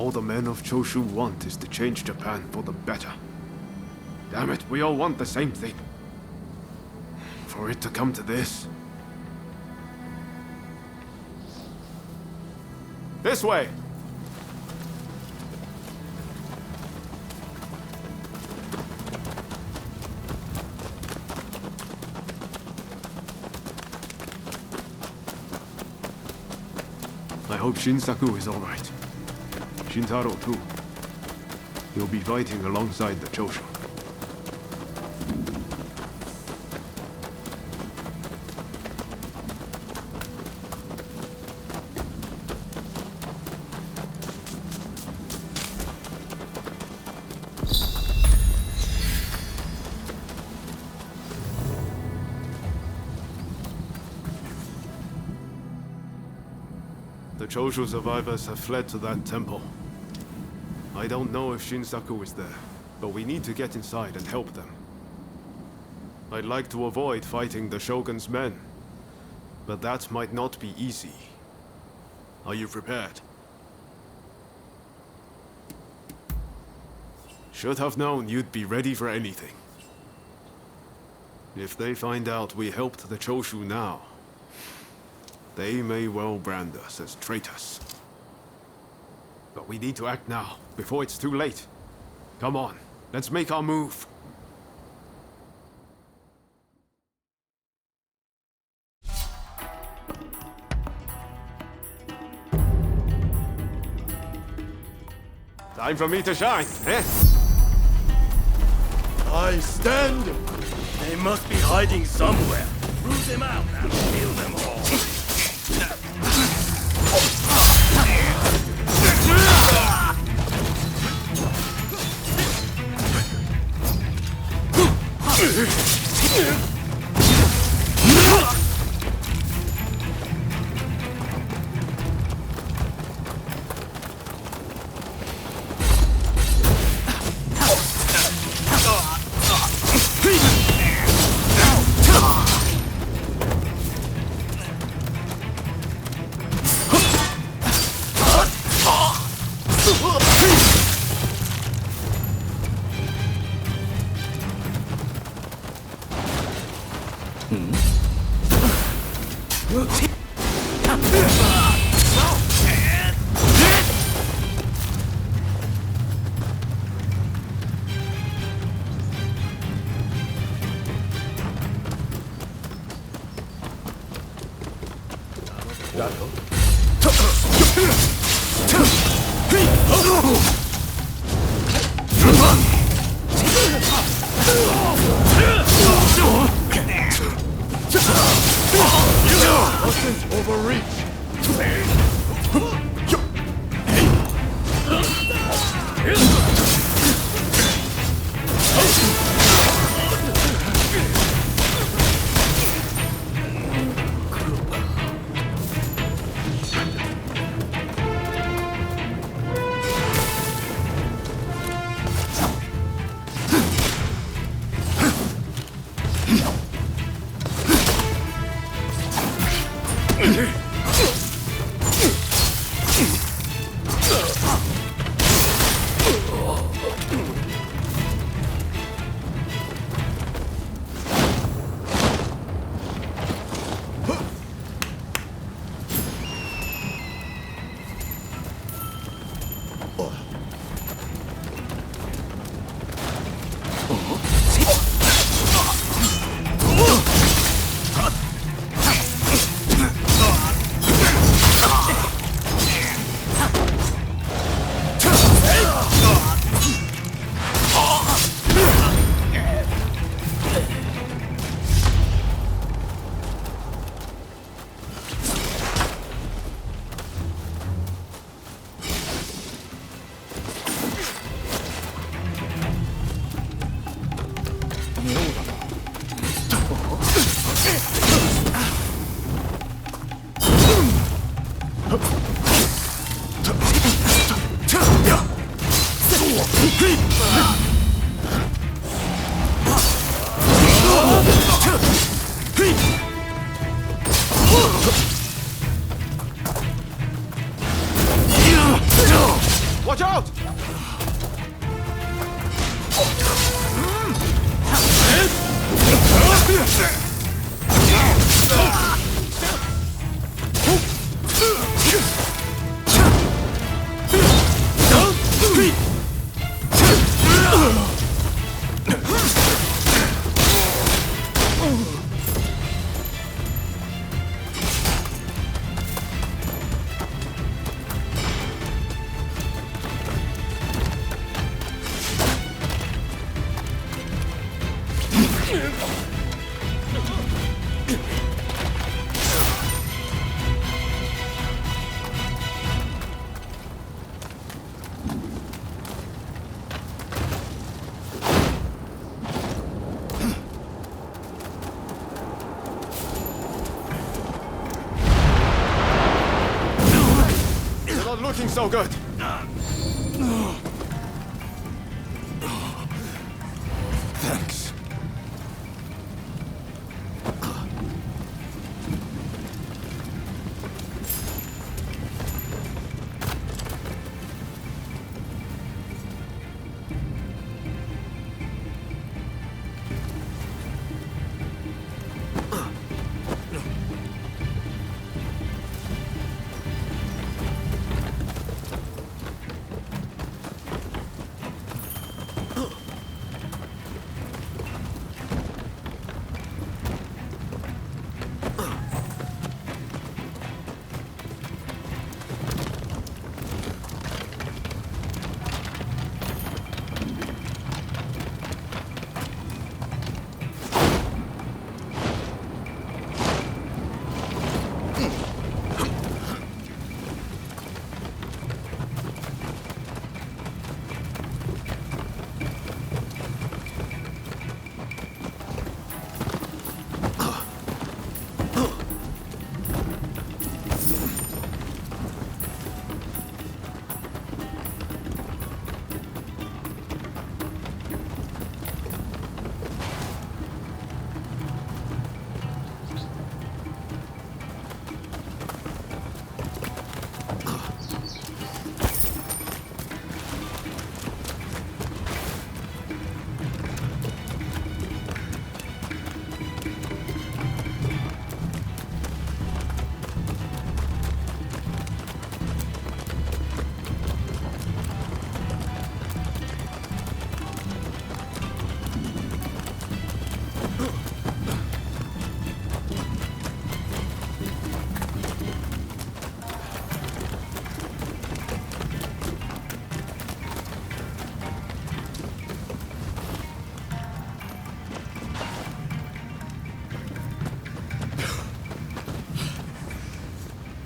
All the men of Choshu want is to change Japan for the better. Damn it, we all want the same thing. For it to come to this. This way! I hope Shinsaku is alright. Shintaro too. He'll be fighting alongside the Choshu. The Choshu survivors have fled to that temple. I don't know if Shinsaku is there, but we need to get inside and help them. I'd like to avoid fighting the Shogun's men, but that might not be easy. Are you prepared? Should have known you'd be ready for anything. If they find out we helped the Choshu now, they may well brand us as traitors. But we need to act now, before it's too late. Come on, let's make our move. Time for me to shine, eh? I stand! They must be hiding somewhere. Root them out and kill them all. Watch looking so good. Thanks.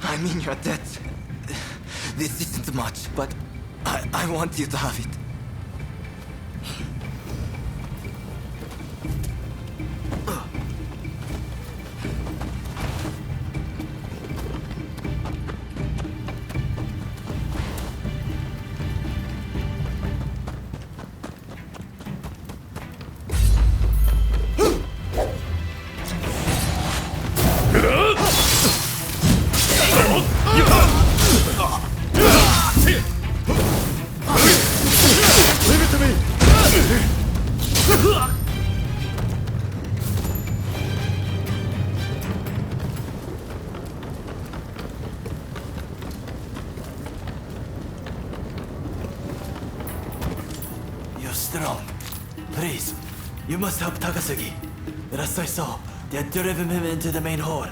I mean, you're dead. This isn't much, but I want you to have it. Leave it to me! You're strong. Please, you must help Takasugi. Last I saw, they had driven him into the main hall.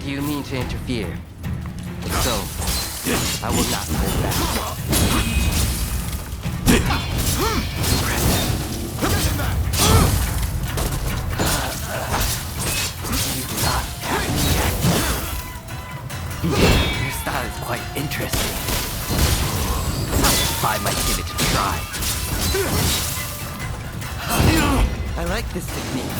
Do you mean to interfere? If so, I will not hold back. You do not have me yet. Your style is quite interesting. I might give it a try. I like this technique.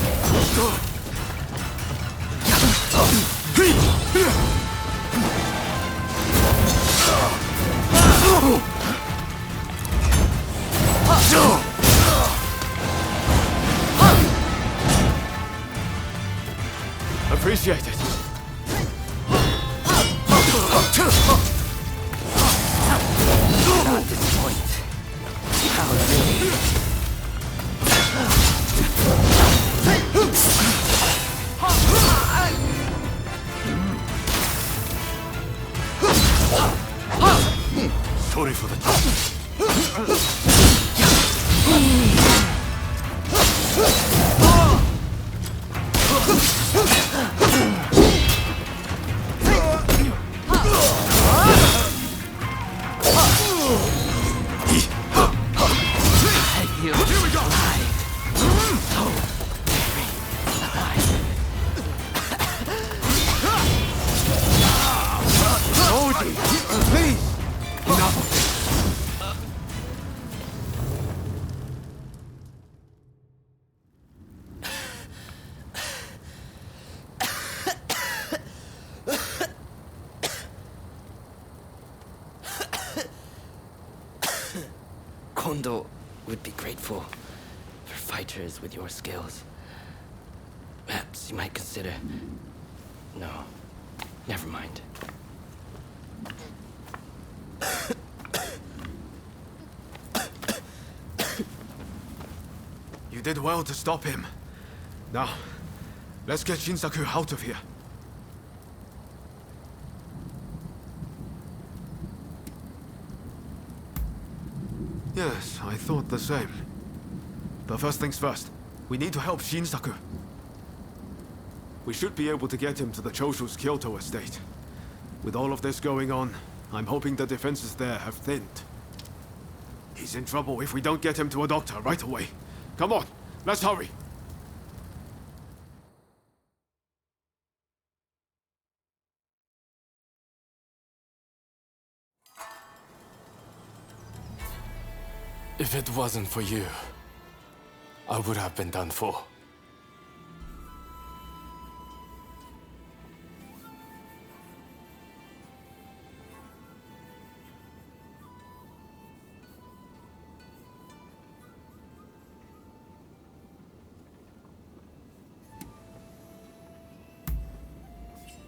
Appreciate it. Not this point. How silly. Sorry for the I feel alive. So very alive. Odie, please! Enough of this. Kondo would be grateful for fighters with your skills. Perhaps you might consider... No, never mind. You did well to stop him. Now, let's get Shinsaku out of here. Yes, I thought the same. But first things first, we need to help Shinsaku. We should be able to get him to the Choshu's Kyoto estate. With all of this going on, I'm hoping the defenses there have thinned. He's in trouble if we don't get him to a doctor right away. Come on, let's hurry. If it wasn't for you, I would have been done for.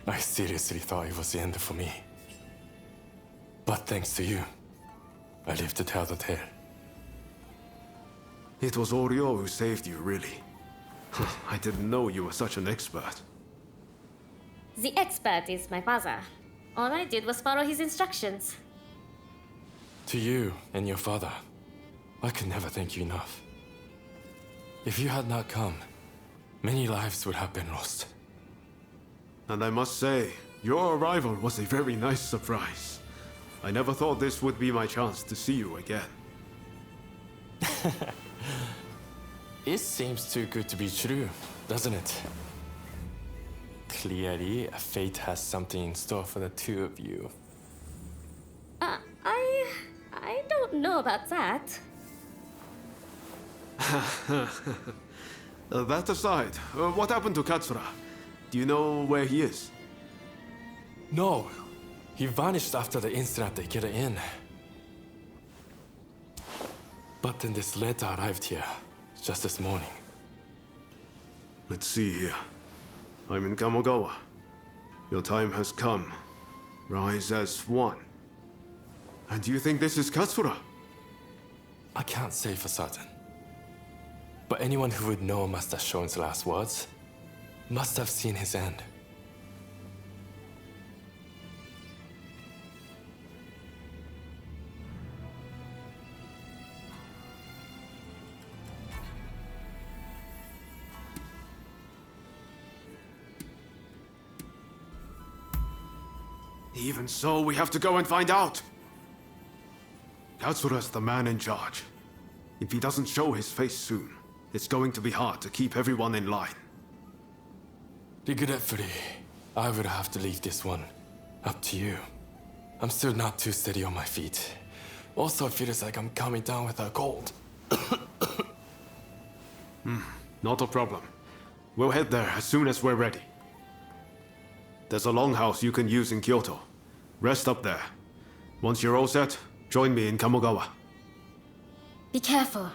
I seriously thought it was the end for me. But thanks to you, I lived to tell the tale. It was Oryo who saved you, really. I didn't know you were such an expert. The expert is my father. All I did was follow his instructions. To you and your father, I could never thank you enough. If you had not come, many lives would have been lost. And I must say, your arrival was a very nice surprise. I never thought this would be my chance to see you again. It seems too good to be true, doesn't it? Clearly, fate has something in store for the two of you. I don't know about that. That aside, what happened to Katsura? Do you know where he is? No, he vanished after the incident they get in. But then this letter arrived here, just this morning. Let's see here. I'm in Kamogawa. Your time has come. Rise as one. And do you think this is Katsura? I can't say for certain. But anyone who would know Master Shon's last words must have seen his end. Even so, we have to go and find out. Katsura's the man in charge. If he doesn't show his face soon, it's going to be hard to keep everyone in line. Regretfully, I would have to leave this one up to you. I'm still not too steady on my feet. Also, it feels like I'm coming down with a cold. Not a problem. We'll head there as soon as we're ready. There's a longhouse you can use in Kyoto. Rest up there. Once you're all set, join me in Kamogawa. Be careful,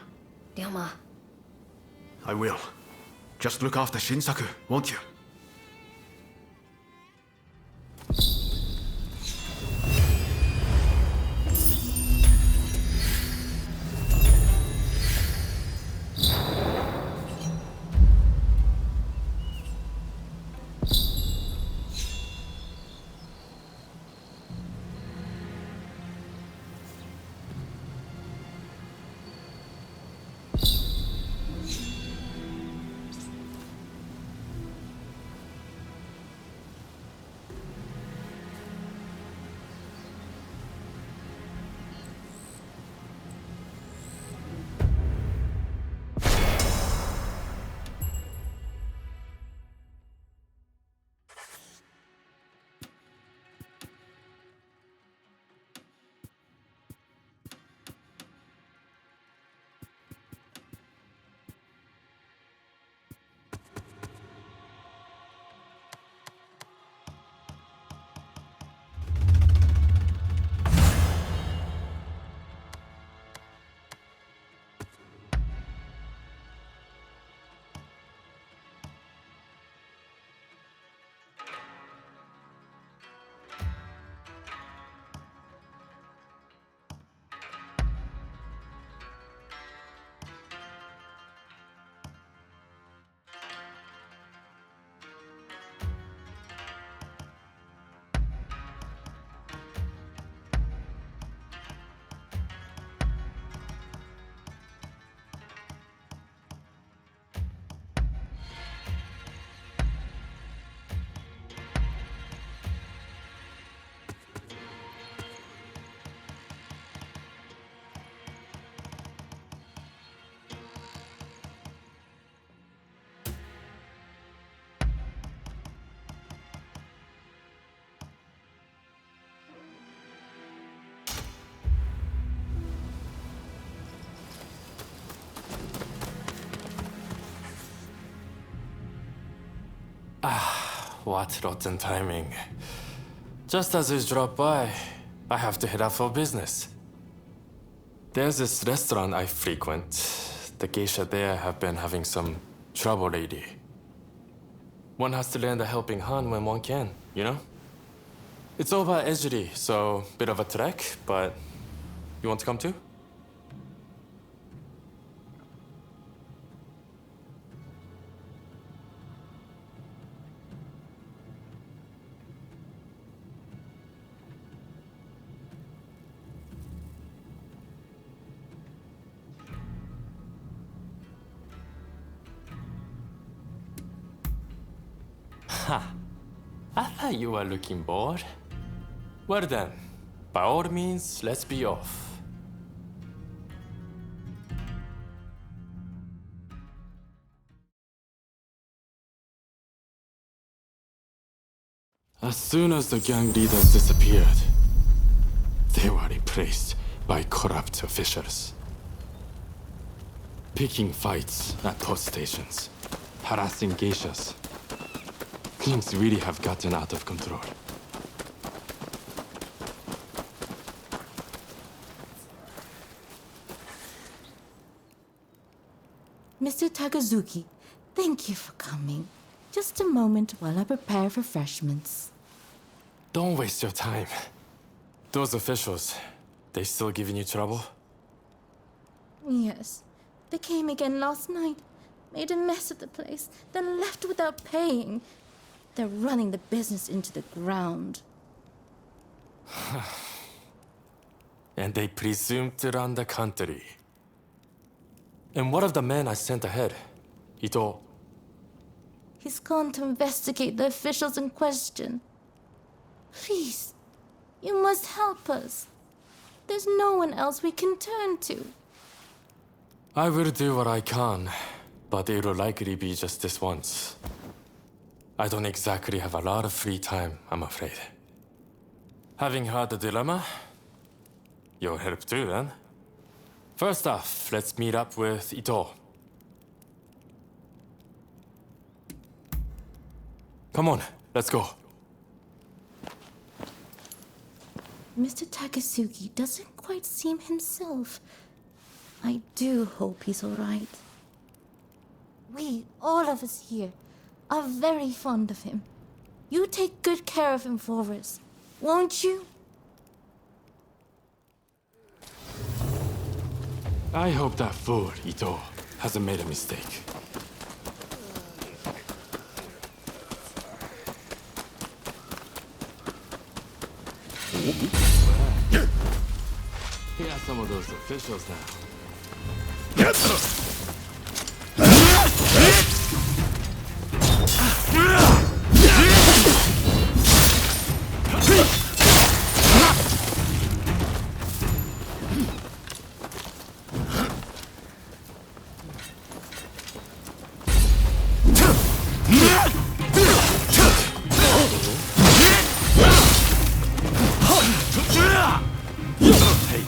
Ryoma. I will. Just look after Shinsaku, won't you? What rotten timing. Just as you drop by, I have to head out for business. There's this restaurant I frequent. The geisha there have been having some trouble lately. One has to lend a helping hand when one can, you know? It's over at Ejiri, so bit of a trek, but you want to come too? I thought you were looking bored. Well then, by all means, let's be off. As soon as the gang leaders disappeared, they were replaced by corrupt officials. Picking fights at post stations, harassing geishas. Things really have gotten out of control. Mr. Takazuki, thank you for coming. Just a moment while I prepare refreshments. Don't waste your time. Those officials, they still giving you trouble? Yes. They came again last night, made a mess of the place, then left without paying. They're running the business into the ground. And they presume to run the country. And what of the man I sent ahead? Ito. He's gone to investigate the officials in question. Please, You must help us. There's no one else we can turn to. I will do what I can, but it'll likely be just this once. I don't exactly have a lot of free time, I'm afraid. Having heard the dilemma, you'll help too, then. First off, let's meet up with Ito. Come on, let's go. Mr. Takasugi doesn't quite seem himself. I do hope he's all right. We, all of us here, are very fond of him. You take good care of him for us, won't you? I hope that fool, Ito, hasn't made a mistake. Here are some of those officials now.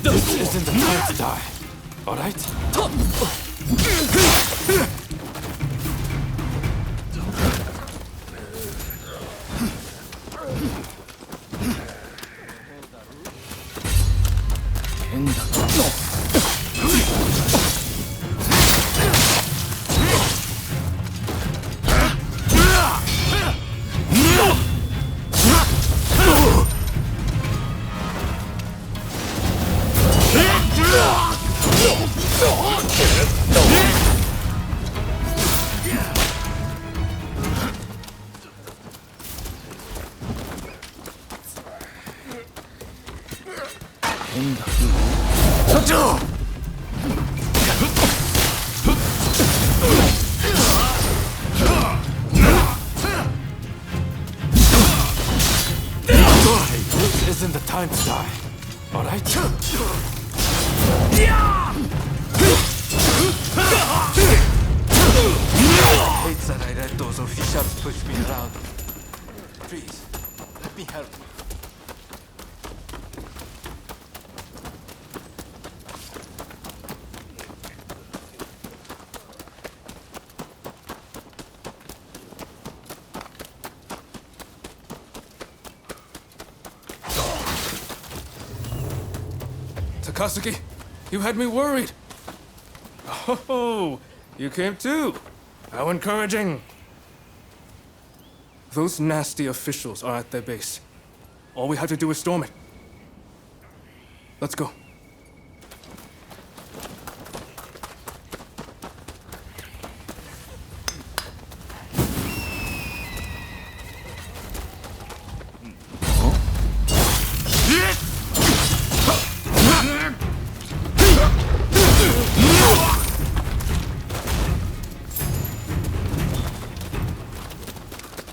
This isn't the time to die, all right? This isn't the time to die, all right? I hate that I let those officials push me around. Please, let me help you. Takasugi, you had me worried. Oh, you came too. How encouraging. Those nasty officials are at their base. All we have to do is storm it. Let's go.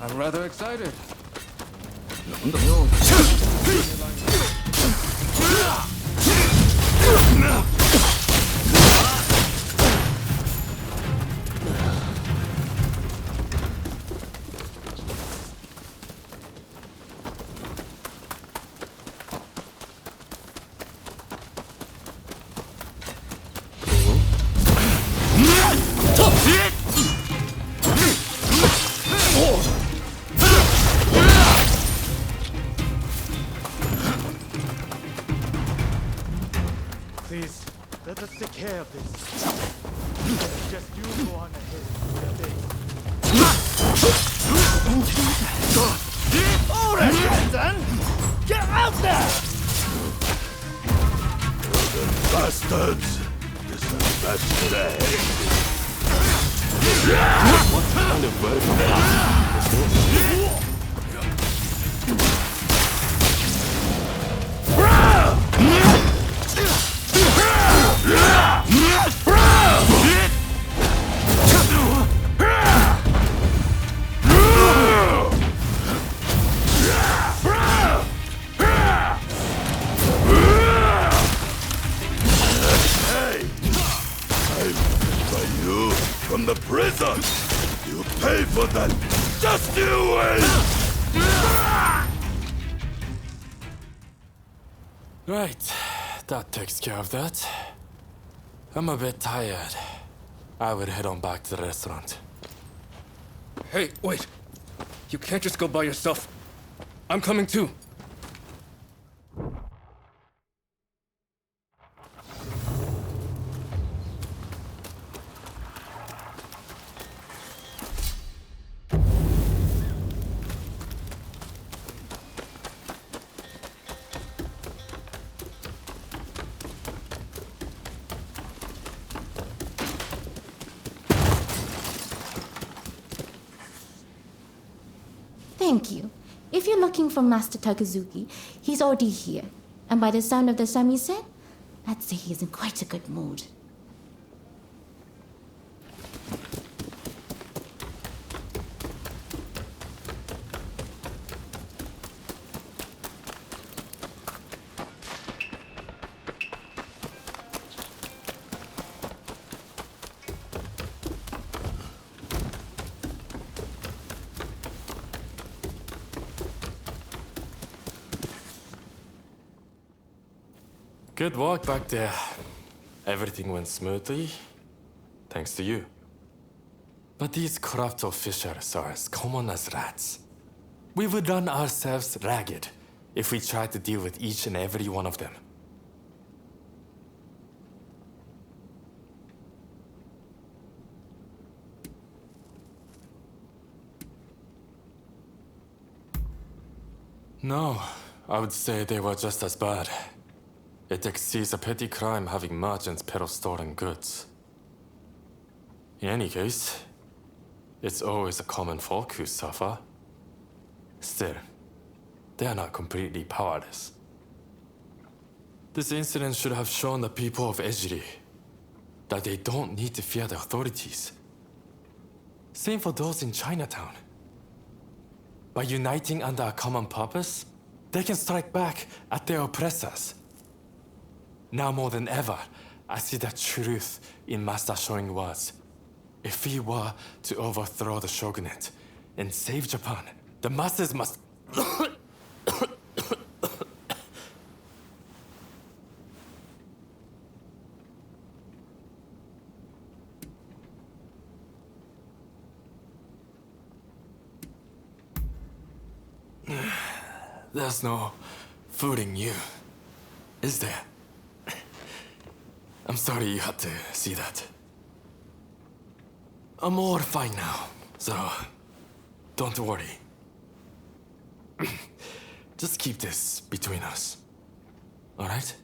I'm rather excited. Please, let us take care of this. Just you go on ahead with the base. All right, then! Get out there! Bastards! This is best today. What kind of version of is this? doing? Right, that takes care of that. I'm a bit tired. I would head on back to the restaurant. Hey, wait. You can't just go by yourself. I'm coming too. Thank you. If you're looking for Master Takazuki, he's already here. And by the sound of the samisen, I'd say he's in quite a good mood. Good work back there. Everything went smoothly, thanks to you. But these corrupt officials are as common as rats. We would run ourselves ragged if we tried to deal with each and every one of them. No, I would say they were just as bad. It exceeds a petty crime having merchants peddle stolen goods. In any case, it's always the common folk who suffer. Still, they are not completely powerless. This incident should have shown the people of Ejiri that they don't need to fear the authorities. Same for those in Chinatown. By uniting under a common purpose, they can strike back at their oppressors. Now more than ever, I see the truth in Master showing words. If we were to overthrow the shogunate and save Japan, the masses must... There's no fooling you, is there? I'm sorry you had to see that. I'm all fine now, so don't worry. Just keep this between us, all right?